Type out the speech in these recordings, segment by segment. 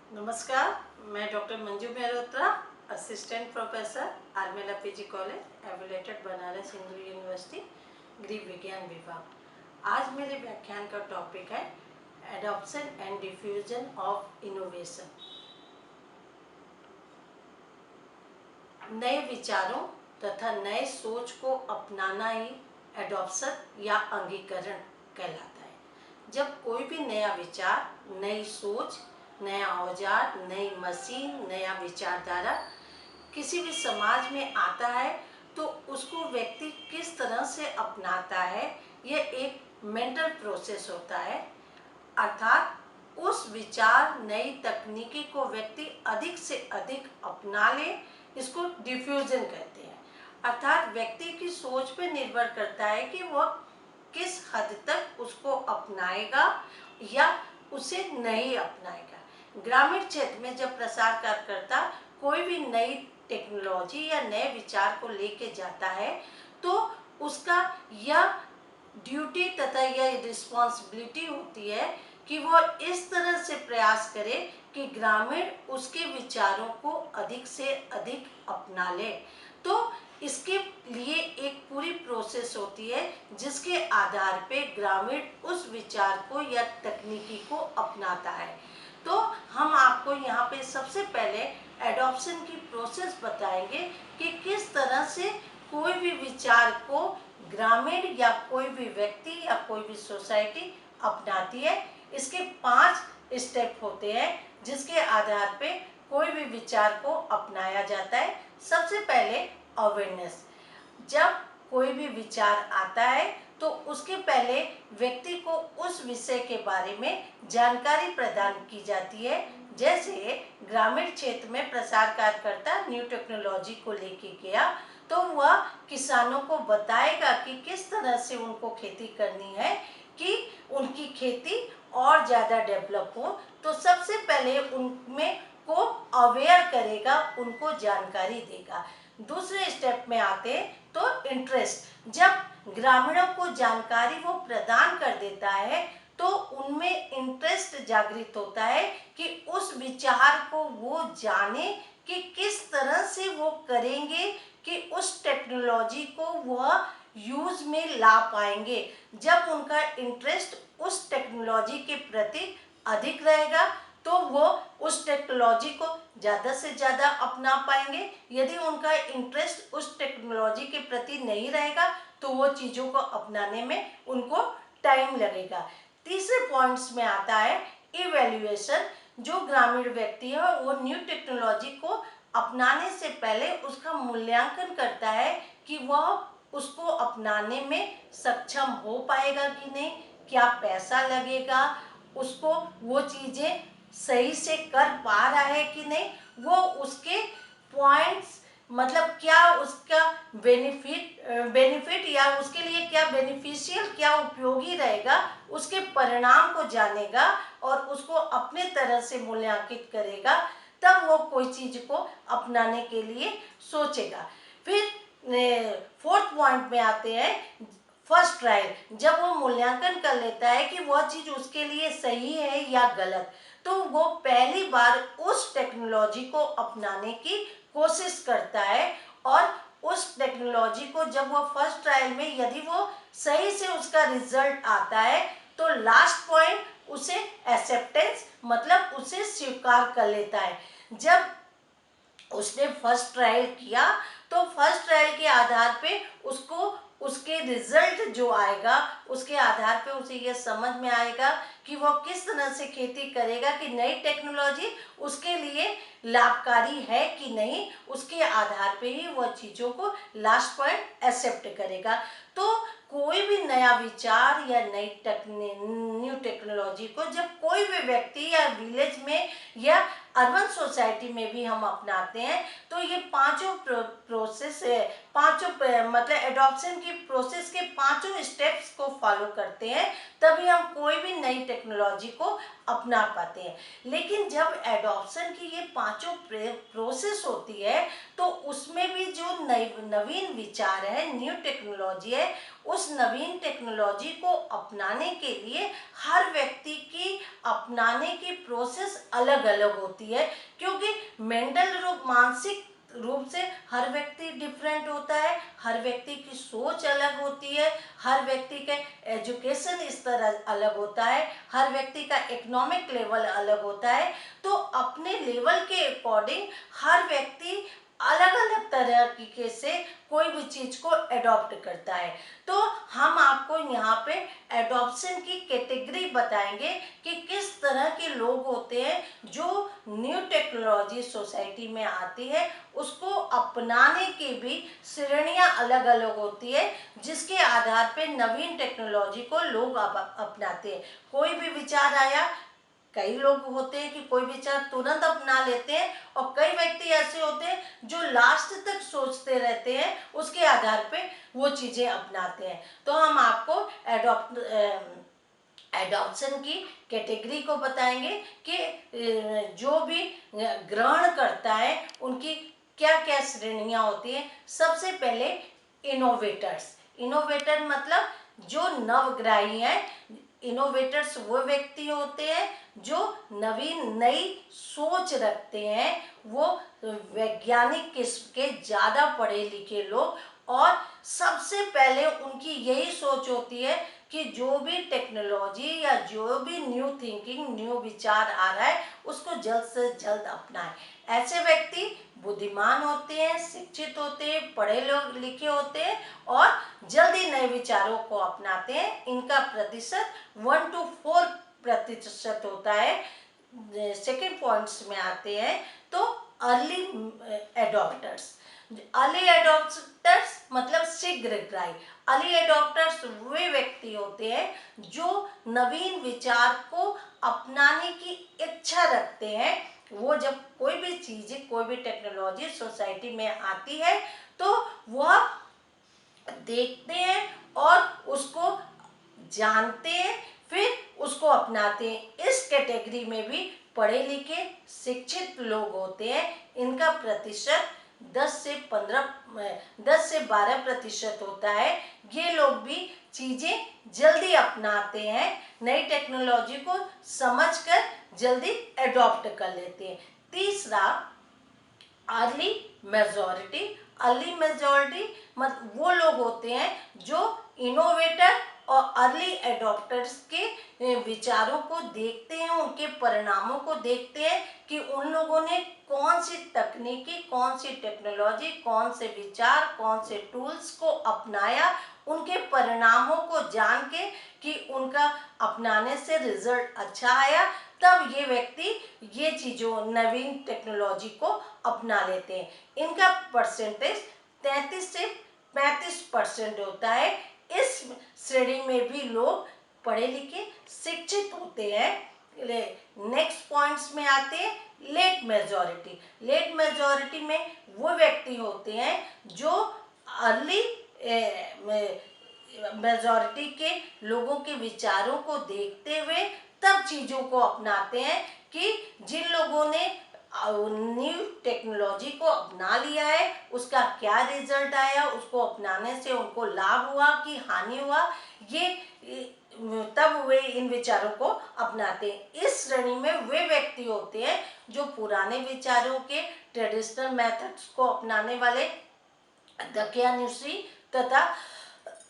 नमस्कार, मैं doctor Manju Mehrotra, assistant professor Armela PG college affiliated Banaras Hindu university, गृह विज्ञान विभाग। आज मेरे व्याख्यान का टॉपिक है adoption and diffusion of innovation. नए विचारों तथा नए सोच को अपनाना ही एडॉप्शन या अंगीकरण कहलाता है। जब कोई भी नया विचार, नई सोच, नया औजार, नई मशीन, नया विचारधारा किसी भी समाज में आता है तो उसको व्यक्ति किस तरह से अपनाता है, यह एक मेंटल प्रोसेस होता है। अर्थात उस विचार, नई तकनीकी को व्यक्ति अधिक से अधिक अपना ले, इसको डिफ्यूजन कहते हैं। अर्थात व्यक्ति की सोच पर निर्भर करता है कि वह किस हद तक उसको अपनाएगा या उसे नहीं अपनाएगा। ग्रामीण क्षेत्र में जब प्रसार कार्यकर्ता कोई भी नई टेक्नोलॉजी या नए विचार को लेके जाता है तो उसका यह ड्यूटी तथा यह रिस्पॉन्सिबिलिटी होती है कि वो इस तरह से प्रयास करे कि ग्रामीण उसके विचारों को अधिक से अधिक अपना ले। तो इसके लिए एक पूरी प्रोसेस होती है जिसके आधार पे ग्रामीण उस विचार को या तकनीकी को अपनाता है। तो हम आपको यहाँ पे सबसे पहले एडॉप्शन की प्रोसेस बताएंगे कि किस तरह से कोई भी विचार को ग्रामीण या कोई भी व्यक्ति या कोई भी सोसाइटी अपनाती है। इसके 5 स्टेप होते हैं जिसके आधार पे कोई भी विचार को अपनाया जाता है। सबसे पहले अवेयरनेस। जब कोई भी विचार आता है तो उसके पहले व्यक्ति को उस विषय के बारे में जानकारी प्रदान की जाती है। जैसे ग्रामीण क्षेत्र में प्रसार कार्यकर्ता न्यू टेक्नोलॉजी को लेके गया तो वह किसानों को बताएगा कि किस तरह से उनको खेती करनी है कि उनकी खेती और ज़्यादा डेवलप हो। तो सबसे पहले उनमें को अवेयर करेगा, उनको जानकारी देगा। दूसरे स्टेप में आते तो इंटरेस्ट। जब ग्रामीणों को जानकारी वो प्रदान कर देता है तो उनमें इंटरेस्ट जागृत होता है कि उस विचार को वो जाने कि किस तरह से वो करेंगे कि उस टेक्नोलॉजी को वह यूज में ला पाएंगे। जब उनका इंटरेस्ट उस टेक्नोलॉजी के प्रति अधिक रहेगा तो वो उस टेक्नोलॉजी को ज़्यादा से ज़्यादा अपना पाएंगे। यदि उनका इंटरेस्ट उस टेक्नोलॉजी के प्रति नहीं रहेगा तो वो चीज़ों को अपनाने में उनको टाइम लगेगा। तीसरे पॉइंट्स में आता है इवैल्यूएशन। जो ग्रामीण व्यक्ति है वो न्यू टेक्नोलॉजी को अपनाने से पहले उसका मूल्यांकन करता है कि वह उसको अपनाने में सक्षम हो पाएगा कि नहीं, क्या पैसा लगेगा, उसको वो चीज़ें सही से कर पा रहा है कि नहीं, वो उसके पॉइंट्स मतलब क्या उसका बेनिफिट या उसके लिए क्या बेनिफिशियल, क्या उपयोगी रहेगा, उसके परिणाम को जानेगा और उसको अपने तरह से मूल्यांकित करेगा। तब वो कोई चीज़ को अपनाने के लिए सोचेगा। फिर फोर्थ पॉइंट में आते हैं फर्स्ट ट्रायल। जब वो मूल्यांकन कर लेता है कि वह चीज़ उसके लिए सही है या गलत तो वो पहली बार उस टेक्नोलॉजी को अपनाने की कोशिश करता है और उस टेक्नोलॉजी को जब वो फर्स्ट ट्रायल में यदि वो सही से उसका रिजल्ट आता है तो लास्ट पॉइंट उसे एक्सेप्टेंस मतलब उसे स्वीकार कर लेता है। जब उसने फर्स्ट ट्रायल किया तो फर्स्ट ट्रायल के आधार पे उसको उसके रिजल्ट जो आएगा उसके आधार पे उसे यह समझ में आएगा कि वो किस तरह से खेती करेगा कि नई टेक्नोलॉजी उसके लिए लाभकारी है कि नहीं। उसके आधार पे ही वह चीज़ों को लास्ट पॉइंट एक्सेप्ट करेगा। तो कोई भी नया विचार या न्यू टेक्नोलॉजी को जब कोई भी व्यक्ति या विलेज में या अर्बन सोसाइटी में भी हम अपनाते हैं तो ये पांचों प्रोसेस मतलब एडॉप्शन की प्रोसेस के पांचों स्टेप्स को फॉलो करते हैं, तभी हम कोई भी नई टेक्नोलॉजी को अपना पाते हैं। लेकिन जब एडॉप्शन की ये पांचों प्रोसेस होती है तो उसमें भी जो नवीन विचार है, न्यू टेक्नोलॉजी है, उस नवीन टेक्नोलॉजी को अपनाने के लिए हर व्यक्ति की अपनाने की प्रोसेस अलग अलग होती है, क्योंकि मेंटल रूप, मानसिक रूप से हर व्यक्ति डिफरेंट होता है, हर व्यक्ति की सोच अलग होती है, हर व्यक्ति का एजुकेशन स्तर अलग होता है, हर व्यक्ति का इकोनॉमिक लेवल अलग होता है। तो अपने लेवल के अकॉर्डिंग हर व्यक्ति अलग अलग तरीके से कोई भी चीज को अडॉप्ट करता है। तो हम आपको यहाँ पे एडॉप्शन की कैटेगरी बताएंगे कि किस तरह के लोग होते हैं जो न्यू टेक्नोलॉजी सोसाइटी में आती है, उसको अपनाने की भी श्रेणियां अलग अलग होती है, जिसके आधार पे नवीन टेक्नोलॉजी को लोग अपनाते हैं। कोई भी विचार आया, कई लोग होते हैं कि कोई विचार तुरंत अपना लेते हैं, और कई व्यक्ति ऐसे होते हैं जो लास्ट तक सोचते रहते हैं, उसके आधार पे वो चीजें अपनाते हैं। तो हम आपको एडॉप्शन की कैटेगरी को बताएंगे कि जो भी ग्रहण करता है उनकी क्या क्या श्रेणियां होती हैं। सबसे पहले इनोवेटर्स। इनोवेटर मतलब जो नवग्राही हैं। इनोवेटर्स वो व्यक्ति होते हैं जो नवीन नई सोच रखते हैं, वो वैज्ञानिक किस्म के ज़्यादा पढ़े लिखे लोग, और सबसे पहले उनकी यही सोच होती है कि जो भी टेक्नोलॉजी या जो भी न्यू थिंकिंग, न्यू विचार आ रहा है, उसको जल्द से जल्द अपनाएं। ऐसे व्यक्ति बुद्धिमान होते हैं, शिक्षित होते हैं, पढ़े लिखे होते हैं, और जल्दी नए विचारों को अपनाते हैं। इनका प्रतिशत 1 to 4% होता है। सेकेंड पॉइंट्स में आते हैं तो अर्ली एडॉप्टर्स। अर्ली एडॉप्टर्स मतलब शीघ्रग्राही। अर्ली एडॉप्टर्स वे व्यक्ति होते हैं जो नवीन विचार को अपनाने की इच्छा रखते हैं। वो जब कोई भी चीज, कोई भी टेक्नोलॉजी सोसाइटी में आती है तो वह देखते हैं और उसको जानते हैं, फिर उसको अपनाते हैं। इस कैटेगरी में भी पढ़े लिखे शिक्षित लोग होते हैं। इनका प्रतिशत 10 से 12% होता है। ये लोग भी चीजें जल्दी अपनाते हैं, नई टेक्नोलॉजी को समझकर जल्दी अडॉप्ट कर लेते हैं। तीसरा, अर्ली मेजॉरिटी। अर्ली मेजॉरिटी मतलब वो लोग होते हैं जो इनोवेटर और अर्ली एडॉप्टर्स के विचारों को देखते हैं, उनके परिणामों को देखते हैं कि उन लोगों ने कौन सी तकनीकी, कौन सी टेक्नोलॉजी, कौन से विचार, कौन से टूल्स को अपनाया, उनके परिणामों को जान के कि उनका अपनाने से रिजल्ट अच्छा आया, तब ये व्यक्ति ये चीज़ों, नवीन टेक्नोलॉजी को अपना लेते हैं। इनका परसेंटेज 33 से 35% होता है। इस श्रेणी में भी लोग पढ़े लिखे शिक्षित होते हैं। नेक्स्ट पॉइंट्स में आते हैं लेट मेजॉरिटी। लेट मेजॉरिटी में वो व्यक्ति होते हैं जो अर्ली मेजॉरिटी के लोगों के विचारों को देखते हुए तब चीज़ों को अपनाते हैं कि जिन लोगों ने न्यू टेक्नोलॉजी को अपना लिया है उसका क्या रिजल्ट आया, उसको अपनाने से उनको लाभ हुआ कि हानि हुआ, ये तब वे इन विचारों को अपनाते हैं। इस श्रेणी में वे व्यक्ति होते हैं जो पुराने विचारों के, ट्रेडिशनल मेथड्स को अपनाने वाले, दकियानुसी तथा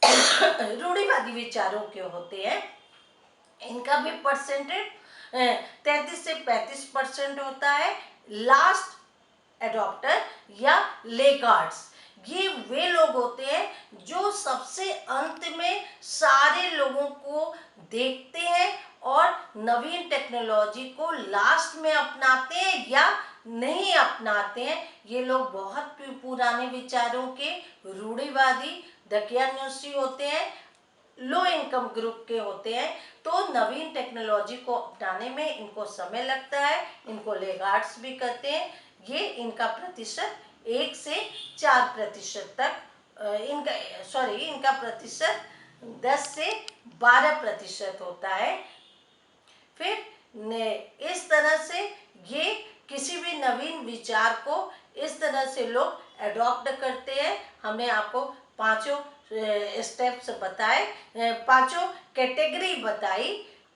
रूढ़िवादी विचारों के होते हैं। इनका भी परसेंटेज 33 से 35% होता है। लास्ट एडॉप्टर या लेगार्ड्स, ये वे लोग होते हैं जो सबसे अंत में सारे लोगों को देखते हैं और नवीन टेक्नोलॉजी को लास्ट में अपनाते हैं या नहीं अपनाते हैं। ये लोग बहुत पुराने विचारों के, रूढ़िवादी, दकियानुसी होते हैं, लो इनकम ग्रुप के होते हैं। तो नवीन टेक्नोलॉजी को अपनाने में इनको समय लगता है, इनको लेगार्ड्स भी कहते हैं। ये इनका प्रतिशत 1 से 4% तक इनका प्रतिशत 10 से 12% होता है। फिर इस तरह से ये किसी भी नवीन विचार को इस तरह से लोग एडॉप्ट करते हैं। हमने आपको पांचों स्टेप्स बताए, पांचों कैटेगरी बताई।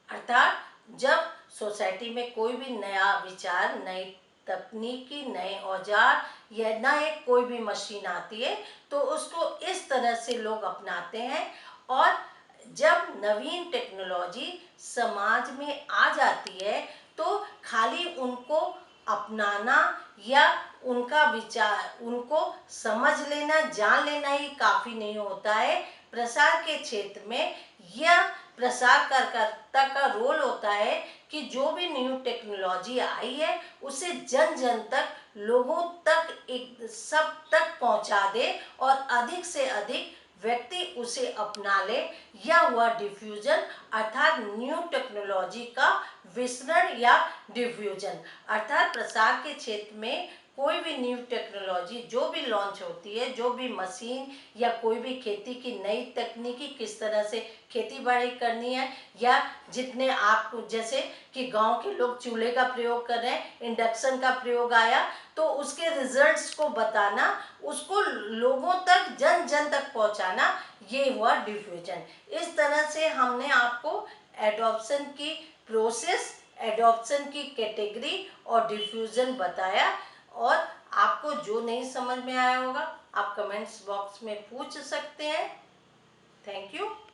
अर्थात जब सोसाइटी में कोई भी नया विचार, नई तकनीकी, नए औजार या नए कोई भी मशीन आती है तो उसको इस तरह से लोग अपनाते हैं। और जब नवीन टेक्नोलॉजी समाज में आ जाती है तो खाली उनको अपनाना या उनका विचार, उनको समझ लेना, जान लेना ही काफ़ी नहीं होता है। प्रसार के क्षेत्र में यह प्रसारकर्ता का रोल होता है कि जो भी न्यू टेक्नोलॉजी आई है उसे जन जन तक, लोगों तक, एक सब तक पहुंचा दे और अधिक से अधिक व्यक्ति उसे अपना ले, या हुआ डिफ्यूजन अर्थात न्यू टेक्नोलॉजी का विसरण या डिफ्यूजन। अर्थात प्रसार के क्षेत्र में कोई भी न्यू टेक्नोलॉजी जो भी लॉन्च होती है, जो भी मशीन या कोई भी खेती की नई तकनीकी, किस तरह से खेती बाड़ी करनी है, या जितने आप जैसे कि गांव के लोग चूल्हे का प्रयोग कर रहे हैं, इंडक्शन का प्रयोग आया तो उसके रिजल्ट्स को बताना, उसको लोगों तक, जन जन तक पहुंचाना, ये हुआ डिफ्यूजन। इस तरह से हमने आपको एडॉप्शन की प्रोसेस, एडॉप्शन की कैटेगरी और डिफ्यूजन बताया। और आपको जो नहीं समझ में आया होगा आप कमेंट्स बॉक्स में पूछ सकते हैं। Thank you.